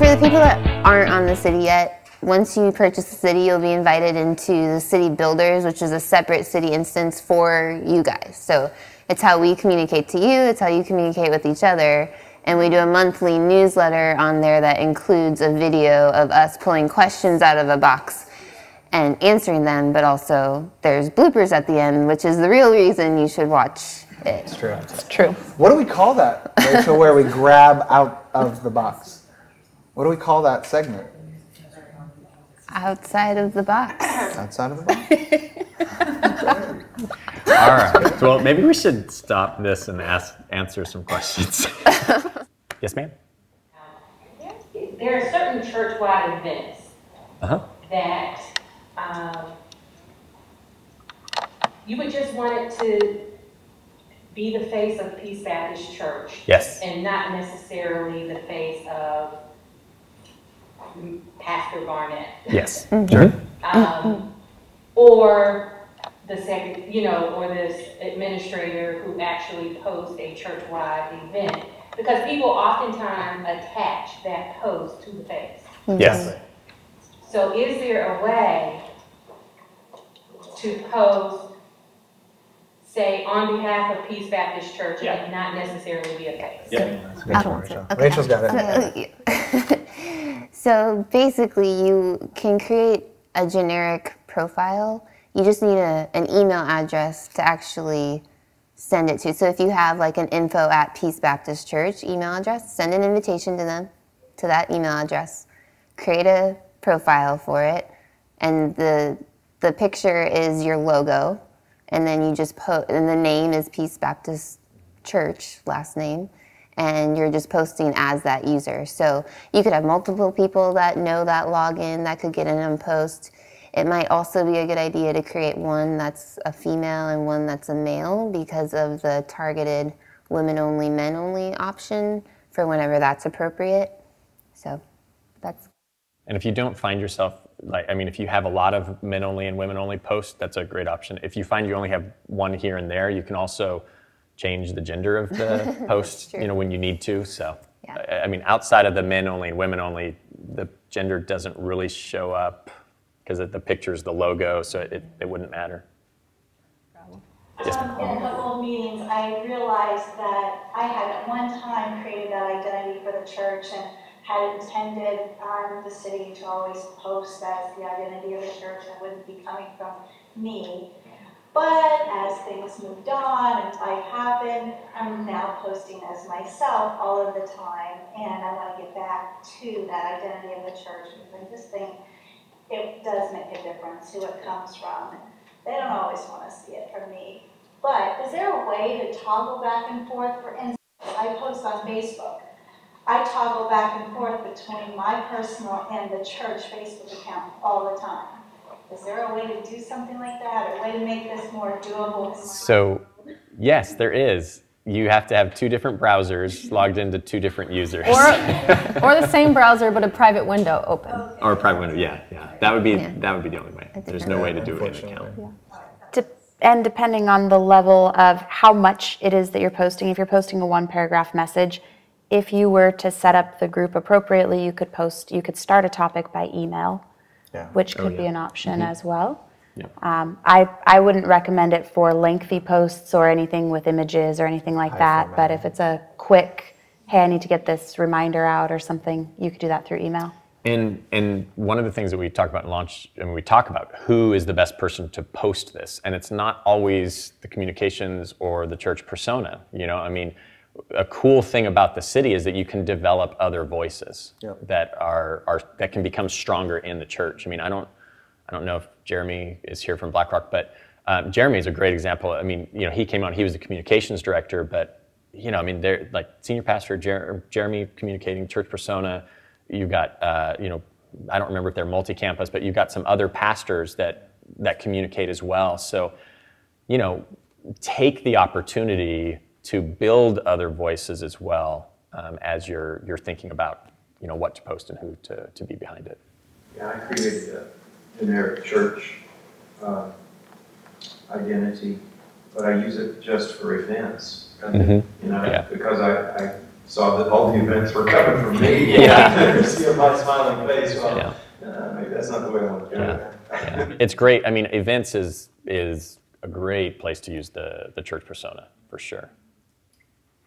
For the people that aren't on the city yet, once you purchase the city, you'll be invited into the City Builders, which is a separate city instance for you guys. So it's how we communicate to you, it's how you communicate with each other, and we do a monthly newsletter on there that includes a video of us pulling questions out of a box and answering them, but also there's bloopers at the end, which is the real reason you should watch it. It's true. It's true. What do we call that, Rachel, where we grab out of the box? What do we call that segment? Outside of the box. Outside of the box? All right. Well, maybe we should stop this and answer some questions. Yes, ma'am? There are certain church-wide events that you would just want it to be the face of Peace Baptist Church. Yes. And not necessarily the face of Pastor Barnett. Yes. Sure. Or the second, or this administrator who actually posts a church-wide event. Because people oftentimes attach that post to the face. Yes. So is there a way to post, say, on behalf of Peace Baptist Church and not necessarily be a face? Yeah. Rachel's got it. So basically, you can create a generic profile. You just need an email address to actually send it to. So if you have like an info@Peace Baptist Church email address, send an invitation to them, to that email address. Create a profile for it, and the picture is your logo, and then you just and the name is Peace Baptist Church, last name. And you're just posting as that user. So you could have multiple people that know that login that could get in and post. It might also be a good idea to create one that's a female and one that's a male because of the targeted women only, men only option for whenever that's appropriate. So that's. And if you don't find yourself, if you have a lot of men only and women only posts, that's a great option. If you find you only have one here and there, you can also change the gender of the post, when you need to. So, yeah. Outside of the men only and women only, the gender doesn't really show up because the picture is the logo, so it wouldn't matter. Yes, in a couple of meetings, I realized that I had at one time created that identity for the church and had intended the city to always post as the identity of the church and wouldn't be coming from me. But as things moved on and life happened, I'm now posting as myself all of the time, and I want to get back to that identity of the church because I just think it does make a difference who it comes from. They don't always want to see it from me. But is there a way to toggle back and forth? For instance, I post on Facebook. I toggle back and forth between my personal and the church Facebook account all the time. Is there a way to do something like that, or a way to make this more doable? So, yes, there is. You have to have two different browsers logged into two different users. Or the same browser, but a private window open. Okay. Or a private window, yeah. That would be the only way. There's no way to do it in an account. Yeah. And depending on the level of how much it is that you're posting, if you're posting a one-paragraph message, if you were to set up the group appropriately, you could start a topic by email. Which could be an option as well. Yeah. I wouldn't recommend it for lengthy posts or anything with images or anything like that, but if it's a quick, hey, I need to get this reminder out or something, you could do that through email. And one of the things that we talk about in launch, we talk about who is the best person to post this, and it's not always the communications or the church persona. A cool thing about the city is that you can develop other voices that that can become stronger in the church. I don't know if Jeremy is here from BlackRock, but Jeremy is a great example. He came out, he was the communications director, but they're like senior pastor Jeremy communicating church persona. You've got I don't remember if they're multi-campus, but you've got some other pastors that communicate as well. So, take the opportunity to build other voices as well as you're thinking about what to post and who to be behind it. Yeah, I created a generic church identity, but I use it just for events. Because saw that all the events were coming from me. Yeah. See my smiling face. Well, Yeah. maybe that's not the way I want to do it. Yeah. It's great. I mean, events is a great place to use the church persona for sure.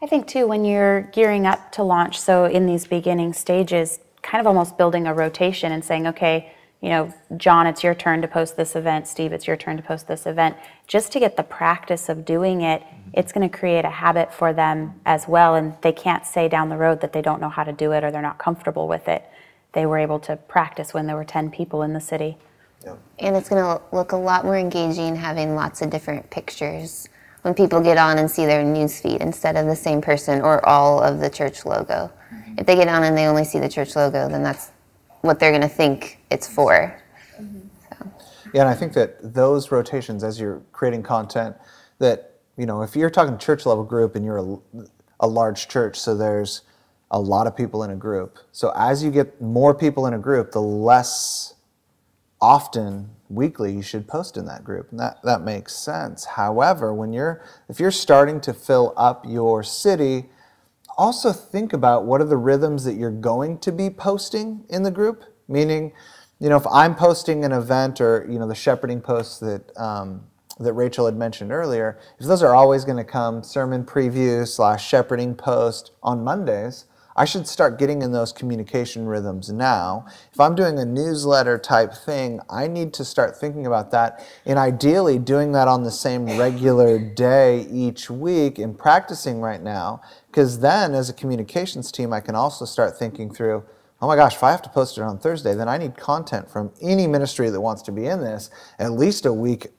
I think too, when you're gearing up to launch, so in these beginning stages, kind of almost building a rotation and saying, okay, you know, John, it's your turn to post this event. Steve, it's your turn to post this event. Just to get the practice of doing it, it's going to create a habit for them as well. And they can't say down the road that they don't know how to do it or they're not comfortable with it. They were able to practice when there were 10 people in the city. And it's going to look a lot more engaging having lots of different pictures when people get on and see their news feed instead of the same person or all of the church logo. If they get on and they only see the church logo, then that's what they're going to think it's for. So. Yeah, and I think that those rotations, as you're creating content, that, you know, if you're talking church level group and you're a large church, so there's a lot of people in a group. So as you get more people in a group, the less often weekly you should post in that group, and that makes sense. However, if you're starting to fill up your city, also think about what are the rhythms that you're going to be posting in the group. Meaning, you know, if I'm posting an event or, you know, the shepherding posts that that Rachel had mentioned earlier, if those are always going to come sermon preview / shepherding post on Mondays, I should start getting in those communication rhythms now. If I'm doing a newsletter type thing, I need to start thinking about that, and ideally doing that on the same regular day each week and practicing right now, because then as a communications team, I can also start thinking through, oh my gosh, if I have to post it on Thursday, then I need content from any ministry that wants to be in this at least a week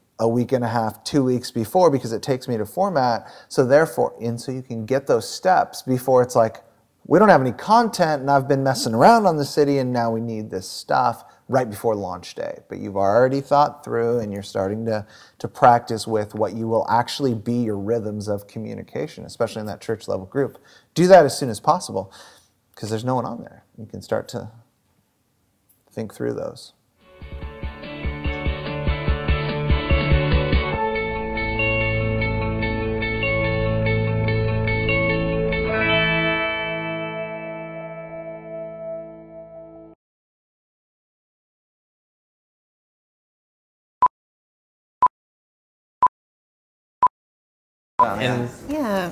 and a half, 2 weeks before, because it takes me to format. So therefore, so you can get those steps before it's like, we don't have any content and I've been messing around on the city and now we need this stuff right before launch day. But you've already thought through and you're starting to practice with what you will actually be your rhythms of communication, especially in that church level group. Do that as soon as possible because there's no one on there. You can start to think through those.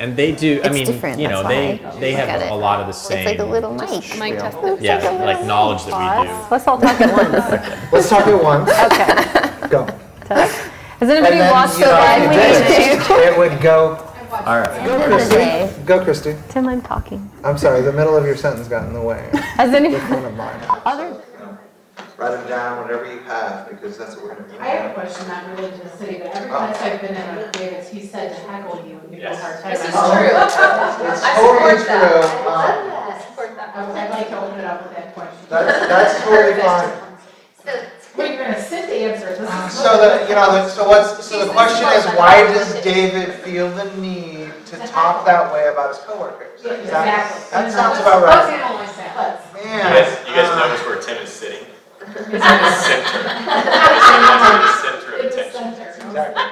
And they do. I It's mean, different, you know, that's they why I look have at a it. lot of the same. It's like a little mic. Mic test. Yeah, like knowledge that we do. Let's all talk at once. Let's talk at once. Okay. Go. Has anybody And then, watched you the know, live if you did, it would go. All right. End of the day. Go, Christy. Tim, I'm talking. I'm sorry, the middle of your sentence got in the way. Has any One of mine. other? Write them down, whatever you have, because that's what we're going to do. I have a question not related to the city, but every place I've been in with Davis, he said to heckle you and give you a hard time. This is Oh, true. It's I totally support true. that. I support that. I'd like to open it up with that question. That's totally fine. Well, you're gonna sit to answer it. This is- So the question is, why does David feel the need to talk that way about his coworkers? Exactly. That sounds about right. Let's- Man. You guys notice where Tim is sitting? It's He's in the center. He's in the center of It's the attention. center. Exactly.